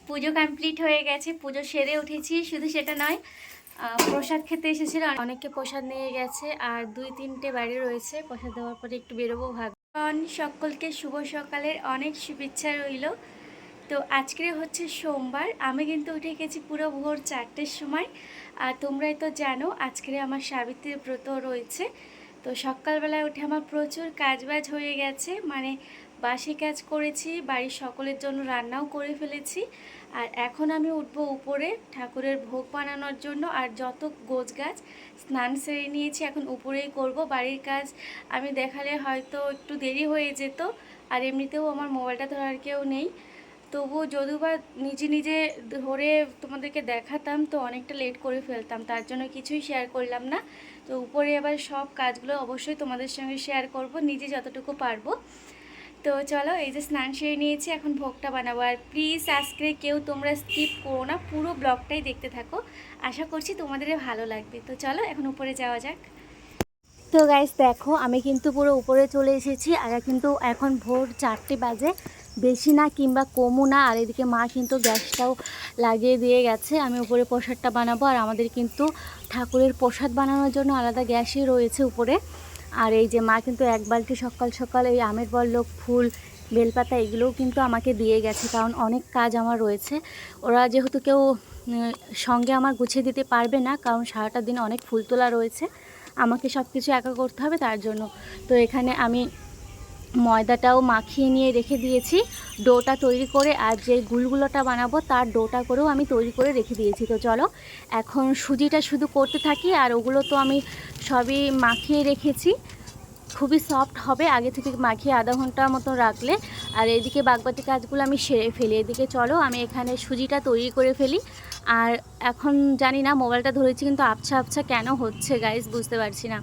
পুজো complete হয়ে গেছে, পুজো সেরে উঠেছি। শুধু সেটা নয়, প্রসাদ খেতে এসেছিল, অনেককে প্রসাদ নিয়ে গেছে, আর 2-3টে বাড়ি রয়েছে। প্রসাদ দেওয়ার পরে একটু বেরোবো ভাবছি। সকলকে শুভ সকালের অনেক শুভেচ্ছা রইল। তো আজকে হচ্ছে সোমবার, আমি কিন্তু উঠে গেছি পুরো ভোর 4টের সময়। আর তোমরাই তো জানো আজকে আমার সাবিত্রীর ব্রত রয়েছে। তো সকালবেলায় উঠে আমার প্রচুর কাজবাজ হয়ে গেছে, মানে বাসি কাজ করেছি, বাড়ির সকলের জন্য রান্নাও করে ফেলেছি। আর এখন আমি উঠবো উপরে ঠাকুরের ভোগ বানানোর জন্য। আর যত গোছগাছ স্নান সেরে নিয়েছি, এখন উপরেই করব বাড়ির কাজ। আমি দেখালে হয়তো একটু দেরি হয়ে যেত, আর এমনিতেও আমার মোবাইলটা ধরার কেউ নেই। তবু যদিও বা নিজে নিজে ধরে তোমাদেরকে দেখাতাম তো অনেকটা লেট করে ফেলতাম, তার জন্য কিছুই শেয়ার করলাম না। তো উপরে আবার সব কাজগুলো অবশ্যই তোমাদের সঙ্গে শেয়ার করব, নিজে যতটুকু পারবো। তো চলো, এই যে স্নান সেরে নিয়েছি, এখন ভোগটা বানাবো। আর প্লিজ আজকে কেউ তোমরা স্কিপ করো না, পুরো ব্লগটাই দেখতে থাকো, আশা করছি তোমাদের ভালো লাগবে। তো চলো এখন উপরে যাওয়া যাক। তো গাইস দেখো, আমি কিন্তু পুরো উপরে চলে এসেছি, আর কিন্তু এখন ভোর 4টে বাজে, বেশি না কিংবা কমও না। আর এদিকে মা কিন্তু গ্যাসটাও লাগিয়ে দিয়ে গেছে, আমি উপরে প্রসাদটা বানাবো। আর আমাদের কিন্তু ঠাকুরের প্রসাদ বানানোর জন্য আলাদা গ্যাসই রয়েছে উপরে। আর এই যে মা কিন্তু এক বালতি সকাল সকাল এই আমের পল্লব, ফুল, বেলপাতা এগুলোও কিন্তু আমাকে দিয়ে গেছে, কারণ অনেক কাজ আমার রয়েছে। ওরা যেহেতু কেউ সঙ্গে আমার গুছিয়ে দিতে পারবে না, কারণ সারাটা দিন অনেক ফুল তোলা রয়েছে, আমাকে সব কিছু একা করতে হবে, তার জন্য। তো এখানে আমি ময়দাটাও মাখিয়ে নিয়ে রেখে দিয়েছি, ডোটা তৈরি করে। আর যে গুলগুলোটা বানাবো তার ডোটা করেও আমি তৈরি করে রেখে দিয়েছি। তো চলো এখন সুজিটা শুধু করতে থাকি। আর ওগুলো তো আমি সবই মাখিয়ে রেখেছি, খুবই সফট হবে আগে থেকে মাখিয়ে আধা ঘন্টা মতো রাখলে। আর এদিকে বাগবাটি কাজগুলো আমি সেরে ফেলি। এদিকে চলো আমি এখানে সুজিটা তৈরি করে ফেলি। আর এখন জানি না মোবাইলটা ধরেছি কিন্তু আবছা আবছা কেন হচ্ছে গাইস, বুঝতে পারছি না।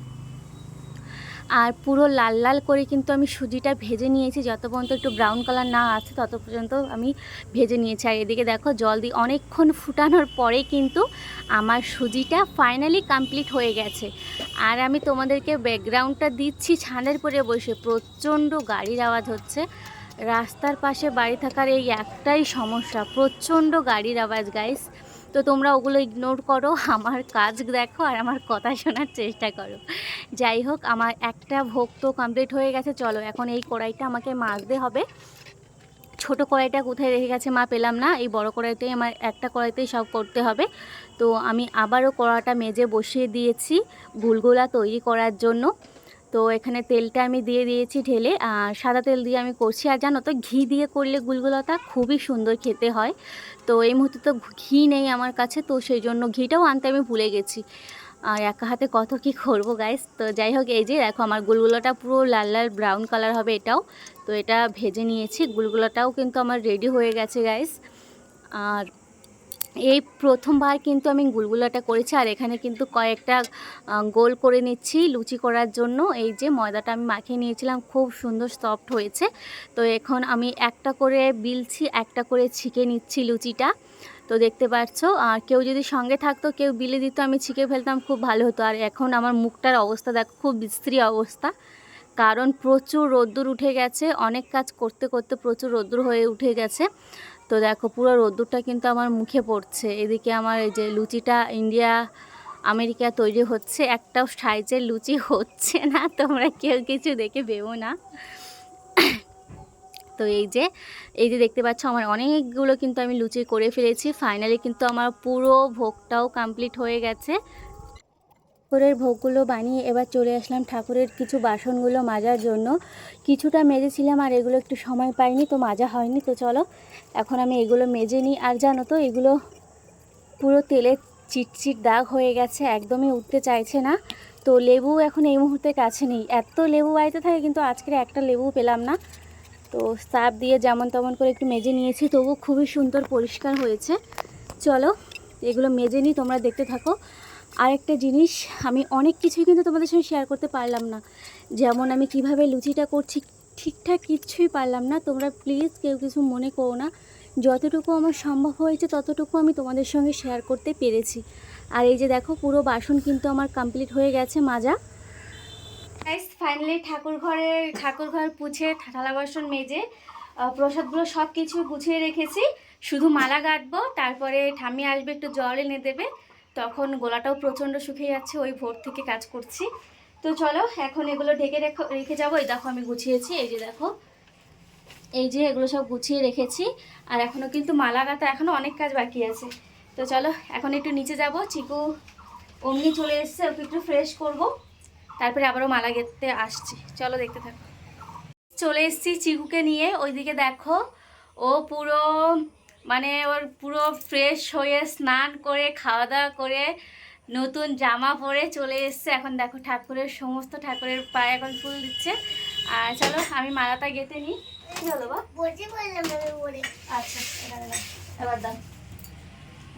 আর পুরো লাল লাল করে কিন্তু আমি সুজিটা ভেজে নিয়েছি, যত পর্যন্ত একটু ব্রাউন কালার না আছে তত পর্যন্ত আমি ভেজে নিয়েছি। আর এদিকে দেখো জল দিয়ে অনেকক্ষণ ফুটানোর পরে কিন্তু আমার সুজিটা ফাইনালি কমপ্লিট হয়ে গেছে। আর আমি তোমাদেরকে ব্যাকগ্রাউন্ডটা দিচ্ছি ছাদের পরে বসে, প্রচণ্ড গাড়ির আওয়াজ হচ্ছে। রাস্তার পাশে বাড়ি থাকার এই একটাই সমস্যা, প্রচণ্ড গাড়ির আওয়াজ গাইস। তো তোমরা ওগুলো ইগনোর করো, আমার কাজ দেখো আর আমার কথা শোনার চেষ্টা করো। যাই হোক, আমার একটা ভোগ তো কমপ্লিট হয়ে গেছে। চলো এখন এই কড়াইটা আমাকে মাজতে হবে। ছোট কড়াইটা কোথায় রেখে গেছে মা পেলাম না, এই বড় কড়াইতেই আমার একটা কড়াইতেই সব করতে হবে। তো আমি আবারও কড়াটা মেজে বসিয়ে দিয়েছি গুলগুলা তৈরি করার জন্য। তো এখানে তেলটা আমি দিয়ে দিয়েছি ঢেলে, আর সাদা তেল দিয়ে আমি করছি। আর জানো তো ঘি দিয়ে করলে গুলগুলাটা খুবই সুন্দর খেতে হয়। তো এই মুহূর্তে তো ঘি নেই আমার কাছে, তো সেই জন্য ঘিটাও আনতে আমি ভুলে গেছি। আর একা হাতে কত কি করব গাইস। তো যাই হোক, এই যে দেখো আমার গুলগুলোটা পুরো লাল লাল ব্রাউন কালার হবে এটাও। তো এটা ভেজে নিয়েছি, গুলগুলোটাও কিন্তু আমার রেডি হয়ে গেছে গাইস। আর এই প্রথমবার কিন্তু আমি গুলগুলাটা করেছি। আর এখানে কিন্তু কয়েকটা গোল করে নিচ্ছি লুচি করার জন্য। এই যে ময়দাটা আমি মাখিয়ে নিয়েছিলাম, খুব সুন্দর সফট হয়েছে। তো এখন আমি একটা করে বিলছি, একটা করে ছিকে নিচ্ছি লুচিটা। তো দেখতে পাচ্ছ, আর কেউ যদি সঙ্গে থাকতো, কেউ বিলে দিত, আমি ছিকে ফেলতাম, খুব ভালো হতো। আর এখন আমার মুখটার অবস্থা দেখো, খুব বিশ্রী অবস্থা, কারণ প্রচুর রোদ্দুর উঠে গেছে, অনেক কাজ করতে করতে প্রচুর রোদ্দুর হয়ে উঠে গেছে। তো দেখো পুরো রোদ্দুরটা কিন্তু আমার মুখে পড়ছে। এদিকে আমার এই যে লুচিটা ইন্ডিয়া আমেরিকা তৈরি হচ্ছে, একটাও সাইজের লুচি হচ্ছে না, তোমরা কেউ কিছু দেখে ভেবো না। তো এই যে দেখতে পাচ্ছ আমার অনেকগুলো কিন্তু আমি লুচি করে ফেলেছি। ফাইনালি কিন্তু আমার পুরো ভোগটাও কমপ্লিট হয়ে গেছে। ঠাকুরের ভোগগুলো বানিয়ে এবার চলে আসলাম ঠাকুরের কিছু বাসনগুলো মাজার জন্য। কিছুটা মেজেছিলাম, আর এগুলো একটু সময় পাইনি তো মাজা হয়নি। তো চলো এখন আমি এগুলো মেজে নিই। আর জানো তো এগুলো পুরো তেলের চিটচিট দাগ হয়ে গেছে, একদমই উঠতে চাইছে না। তো লেবু এখন এই মুহূর্তে কাছে নেই, এত লেবু বাড়িতে থাকে কিন্তু আজকের একটা লেবু পেলাম না। তো সার্ফ দিয়ে যেমন তেমন করে একটু মেজে নিয়েছি, তবু খুবই সুন্দর পরিষ্কার হয়েছে। চলো এগুলো মেজে নিই, তোমরা দেখতে থাকো। আরেকটা জিনিস, আমি অনেক কিছুই কিন্তু তোমাদের সঙ্গে শেয়ার করতে পারলাম না, যেমন আমি কিভাবে লুচিটা করছি ঠিকঠাক কিচ্ছুই পারলাম না। তোমরা প্লিজ কেউ কিছু মনে করো না, যতটুকু আমার সম্ভব হয়েছে ততটুকু আমি তোমাদের সঙ্গে শেয়ার করতে পেরেছি। আর এই যে দেখো পুরো বাসন কিন্তু আমার কমপ্লিট হয়ে গেছে মাজা। গাইস ফাইনালি ঠাকুর ঘর পুছে থালা বাসন মেজে প্রসাদগুলো সব কিছু গুছিয়ে রেখেছি, শুধু মালা গাঁথবো। তারপরে ঠাম্মি আসবে, একটু জল এনে দেবে, তখন গলাটাও প্রচণ্ড শুকিয়ে যাচ্ছে, ওই ভোর থেকে কাজ করছি। তো চলো এখন এগুলো ঢেকে রেখে যাবো। এই দেখো আমি গুছিয়েছি, এই যে দেখো, এই যে এগুলো সব গুছিয়ে রেখেছি। আর এখনও কিন্তু মালা গাঁথা এখনও অনেক কাজ বাকি আছে। তো চলো এখন একটু নিচে যাব। চিকু অমনি চলে এসছে, ওকে একটু ফ্রেশ করব, তারপরে আবারও মালা গেঁথতে আসছি। চলো দেখতে থাকো। চলে এসেছি চিকুকে নিয়ে, ওইদিকে দেখো ও পুরো মানে ওর পুরো ফ্রেশ হয়ে স্নান করে খাওয়া দাওয়া করে নতুন জামা পরে চলে এসছে। এখন দেখো ঠাকুরের সমস্ত ঠাকুরের পায়ে এখন ফুল দিচ্ছে। আর চলো আমি মালাটা গেঁথে নিই। কি হলো বা? আচ্ছা এখানে দাও, এবার দাও।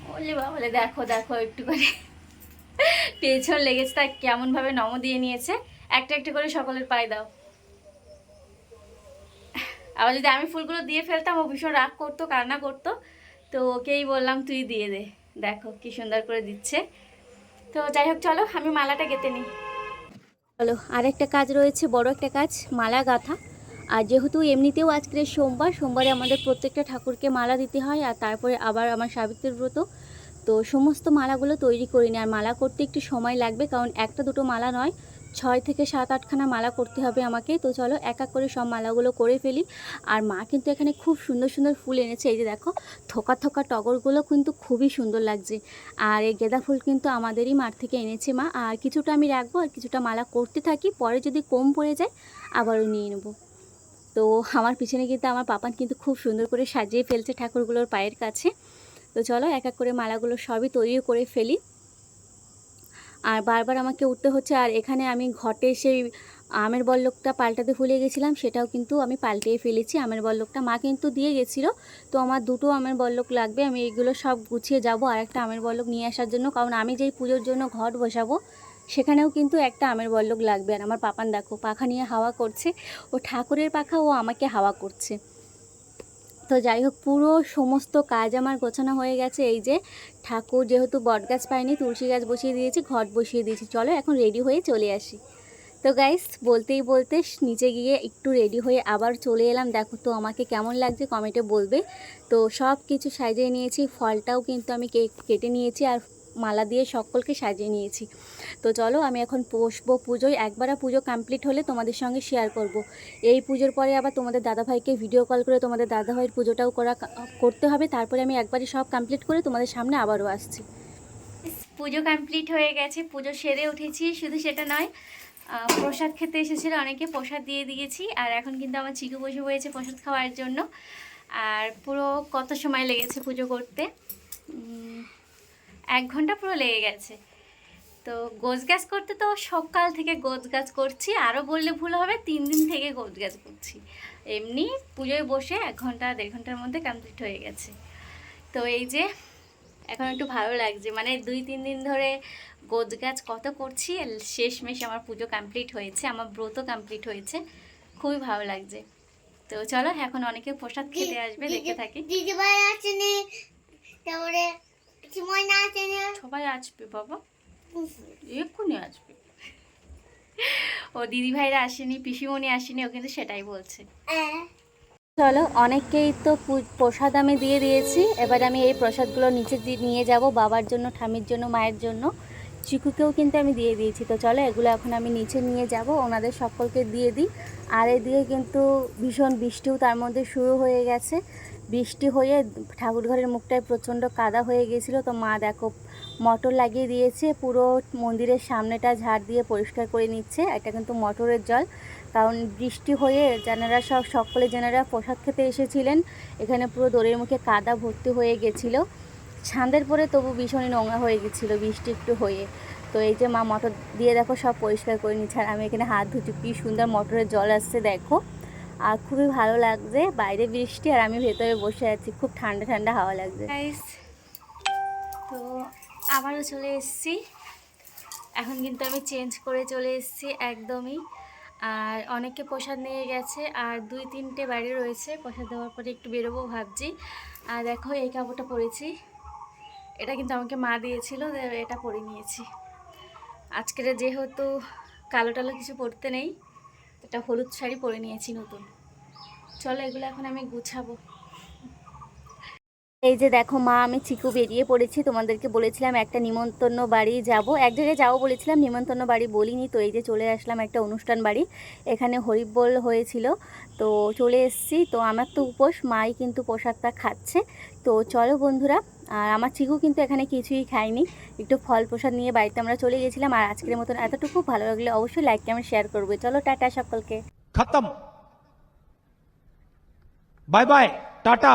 বললি বা বলে দেখো দেখো একটু করে পেছন লেগেছে, তা কেমনভাবে নম দিয়ে নিয়েছে। একটা একটা করে সকলের পায়ে দাও। আবার যদি আমি ফুলগুলো দিয়ে ফেলতাম ও ভীষণ রাগ করতো, কান্না করতো। তো ওকেই বললাম তুই দিয়ে দে। দেখো কি সুন্দর করে দিচ্ছে। তো যাই হোক চলো আমি মালাটা গেঁথে নিই। চলো আরেকটা কাজ রয়েছে, বড় একটা কাজ, মালা গাঁথা। আর যেহেতু এমনিতেও আজকে সোমবার, সোমবারে আমাদের প্রত্যেকটা ঠাকুরকে মালা দিতে হয়। আর তারপরে আবার আমার সাবিত্রীর ব্রত, তো সমস্ত মালাগুলো তৈরি করিনি। আর মালা করতে একটু সময় লাগবে, কারণ একটা দুটো মালা নয়, 6 থেকে 7-8খানা মালা করতে হবে আমাকে। তো চলো এক এক করে সব মালাগুলো করে ফেলি। আর মা কিন্তু এখানে খুব সুন্দর সুন্দর ফুল এনেছে, এই যে দেখো থোকা থোকা টগরগুলো কিন্তু খুবই সুন্দর লাগছে। আর এই গেঁদা ফুল কিন্তু আমাদেরই মাঠ থেকে এনেছে মা। আর কিছুটা আমি রাখবো, আর কিছুটা মালা করতে থাকি, পরে যদি কম পড়ে যায় আবারও নিয়ে নেবো। তো আমার পিছনে কিন্তু আমার পাপান কিন্তু খুব সুন্দর করে সাজিয়ে ফেলছে ঠাকুরগুলোর পায়ের কাছে। তো চলো এক এক করে মালাগুলো সবই তৈরি করে ফেলি। আর বারবার আমাকে উঠতে হচ্ছে। আর এখানে আমি ঘটে সেই আমের বল্লকটা পাল্টাতে ভুলে গেছিলাম, সেটাও কিন্তু আমি পাল্টিয়ে ফেলেছি। আমের বল্লকটা মা কিন্তু দিয়ে গেছিলো, তো আমার দুটো আমের বল্লক লাগবে। আমি এইগুলো সব গুছিয়ে যাব আর একটা আমের বল্লক নিয়ে আসার জন্য, কারণ আমি যেই পুজোর জন্য ঘট বসাবো সেখানেও কিন্তু একটা আমের বল্লক লাগবে। আর আমার পাপান দেখো পাখা নিয়ে হাওয়া করছে, ও ঠাকুরের পাখা, ও আমাকে হাওয়া করছে। তো যাই হোক পুরো সমস্ত কাজ আমার গোছানো হয়ে গেছে। এই যে ঠাকুর যেহেতু বটগাছ পাইনি, তুলসী গাছ বসিয়ে দিয়েছি, ঘট বসিয়ে দিয়েছি। চলো এখন রেডি হয়ে চলে আসি। তো গাইস বলতেই বলতে নিচে গিয়ে একটু রেডি হয়ে আবার চলে এলাম। দেখো তো আমাকে কেমন লাগছে কমেন্টে বলবে। তো সব কিছু সাজিয়ে নিয়েছি, ফলটাও কিন্তু আমি কেটে নিয়েছি, আর মালা দিয়ে সকলকে সাজিয়ে নিয়েছি। তো চলো আমি এখন বসবো পুজোয়। একবার পুজো কমপ্লিট হলে তোমাদের সঙ্গে শেয়ার করব। এই পুজোর পরে আবার তোমাদের দাদাভাইকে ভিডিও কল করে তোমাদের দাদাভাইয়ের পুজোটাও করতে হবে। তারপরে আমি একবারই সব কমপ্লিট করে তোমাদের সামনে আবারও আসছি। পুজো কমপ্লিট হয়ে গেছে, পুজো সেরে উঠেছি। শুধু সেটা নয়, প্রসাদ খেতে এসেছিল অনেকে, প্রসাদ দিয়ে দিয়েছি। আর এখন কিন্তু আমার চিকু বসে হয়েছে প্রসাদ খাওয়ার জন্য। আর পুরো কত সময় লেগেছে পুজো করতে, 1 ঘন্টা পুরো লেগে গেছে। তো গোছগাছ করতে তো সকাল থেকে গোছগাছ করছি, আরও বললে ভুল হবে, 3 দিন থেকে গোছগাছ করছি। এমনি পুজোয় বসে 1 ঘন্টা 1.5 ঘন্টার মধ্যে কমপ্লিট হয়ে গেছে। তো এই যে এখন একটু ভালো লাগছে, মানে 2-3 দিন ধরে গোছগাছ কত করছি, শেষমেশ আমার পুজো কমপ্লিট হয়েছে, আমার ব্রত কমপ্লিট হয়েছে, খুবই ভালো লাগছে। তো চলো এখন অনেকে প্রসাদ খেতে আসবে, দেখে থাকি। দিদিভাই আসেনি, তারপরে সুমনা আসেনি, সবাই আসবে বাবা, এক্ষুনি আসবে। ও দিদিভাইরা আসেনি, পিসিমণি আসেনি, ও কিন্তু সেটাই বলছে। চলো অনেককেই তো প্রসাদ আমি দিয়ে দিয়েছি, এবার আমি এই প্রসাদগুলো নিচে নিয়ে যাব বাবার জন্য, ঠামির জন্য, মায়ের জন্য, চিকুকেও কিন্তু আমি দিয়ে দিয়েছি। তো চলো এগুলো এখন আমি নিচে নিয়ে যাব, ওনাদের সকলকে দিয়ে দিই। আর এদিকে কিন্তু ভীষণ বৃষ্টিও তার মধ্যে শুরু হয়ে গেছে। বৃষ্টি হয়ে ঠাকুর ঘরের মুখটায় প্রচণ্ড কাদা হয়ে গেছিলো। তো মা দেখো মোটর লাগিয়ে দিয়েছে, পুরো মন্দিরের সামনেটা ঝাড় দিয়ে পরিষ্কার করে নিচ্ছে। এটা কিন্তু মোটরের জল, কারণ বৃষ্টি হয়ে যেনারা সকলে যেনারা প্রসাদ খেতে এসেছিলেন, এখানে পুরো দোরের মুখে কাদা ভর্তি হয়ে গেছিলো। ছাদের পরে তবু ভীষণই নোংরা হয়ে গেছিলো বৃষ্টি একটু হয়ে। তো এই যে মা মোটর দিয়ে দেখো সব পরিষ্কার করে নিচ্ছে, আর আমি এখানে হাত ধুচ্ছি। কি সুন্দর মোটরের জল আসছে দেখো, আর খুবই ভালো লাগছে। বাইরে বৃষ্টি আর আমি ভেতরে বসে আছি, খুব ঠান্ডা ঠান্ডা হাওয়া লাগছে। তো আবারও চলে এসেছি, এখন কিন্তু আমি চেঞ্জ করে চলে এসেছি একদমই। আর অনেকে প্রসাদ নিয়ে গেছে, আর 2-3টে বাড়ি রয়েছে, প্রসাদ দেওয়ার পরে একটু বেরোবো ভাবছি। আর দেখো এই কাপড়টা পরেছি, এটা কিন্তু আমাকে মা দিয়েছিল, এটা পরে নিয়েছি। আজকের যেহেতু কালো টালো কিছু পরতে নেই, এটা হলুদ শাড়ি পরে নিয়েছি নতুন। চলো এগুলো এখন আমি গুছাবো। এই যে দেখো মা আমি চিকু বেরিয়ে পড়েছি, তোমাদেরকে বলেছিলাম একটা নিমন্ত্রণ বাড়ি যাব, এক জায়গায় যাবো বলেছিলাম, নিমন্ত্রণ বাড়ি বলিনি। তো এই যে চলে আসলাম একটা অনুষ্ঠান বাড়ি, এখানে হরিবোল হয়েছিল, তো চলে এসেছি। তো আমার তো উপোস, মাই কিন্তু প্রসাদটা খাচ্ছে। তো চলো বন্ধুরা, আর আমার চিকু কিন্তু এখানে কিছুই খায়নি, একটু ফল প্রসাদ নিয়ে বাড়িতে আমরা চলে গেছিলাম। আর আজকের মতন এতটুকু, ভালো লাগলে অবশ্যই লাইক কমেন্ট শেয়ার করবে। চলো টাটা সকলকে। खत्म। Bye bye Tata.